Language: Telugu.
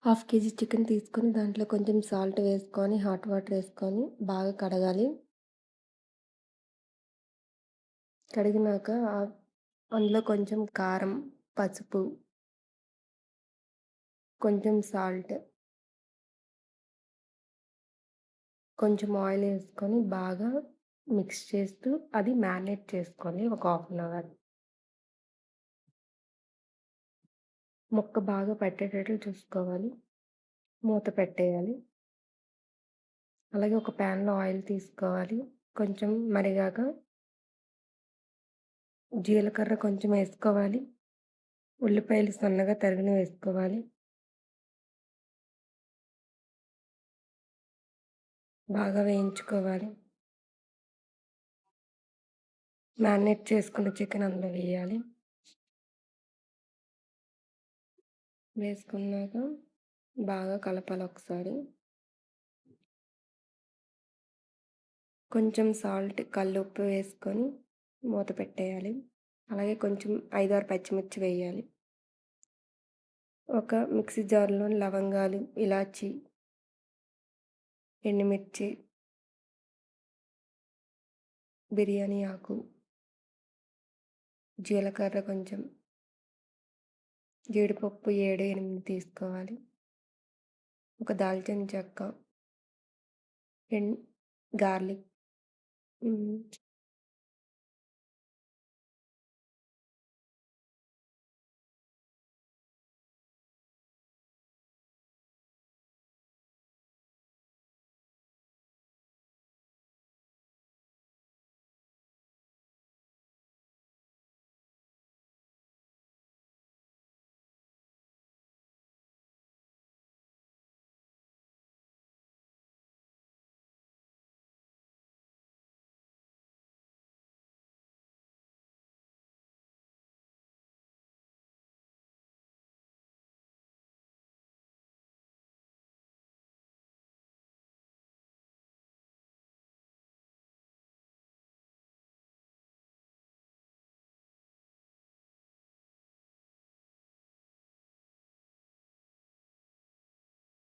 హాఫ్ కేజీ చికెన్ తీసుకొని దాంట్లో కొంచెం సాల్ట్ వేసుకొని, హాట్ వాటర్ ఏసుకొని బాగా కడగాలి. కడిగినాక అందులో కొంచెం కారం, పసుపు, కొంచెం సాల్ట్, కొంచెం ఆయిల్ ఏసుకొని బాగా మిక్స్ చేస్తూ అది మ్యారినేట్ చేసుకోవాలి ఒక హాఫ్ అన్ అవర్. ముక్క బాగా పట్టేటట్లు చూసుకోవాలి. మూత పెట్టేయాలి. అలాగే ఒక ప్యాన్‌లో ఆయిల్ తీసుకోవాలి. కొంచెం మరిగాక జీలకర్ర కొంచెం ఏసుకోవాలి. ఉల్లిపాయలు సన్నగా తరిగినవి వేసుకోవాలి. బాగా వేయించుకోవాలి. మ్యారినేట్ చేసుకున్న చికెన్ అందులో వేయాలి. వేసుకున్నాక బాగా కలపాలి ఒకసారి. కొంచెం సాల్ట్, కల్లుప్పు వేసుకొని మూత పెట్టేయాలి. అలాగే కొంచెం 5, 6 పచ్చిమిర్చి వేయాలి. ఒక మిక్సీ జార్‌లో లవంగాలు, ఇలాచి, ఎండుమిర్చి, బిర్యానీ ఆకు, జీలకర్ర కొంచెం, జీడిపప్పు 7, 8 తీసుకోవాలి. ఒక దాల్చిన చెక్క, ఎన్ గార్లిక్, హ్మ్.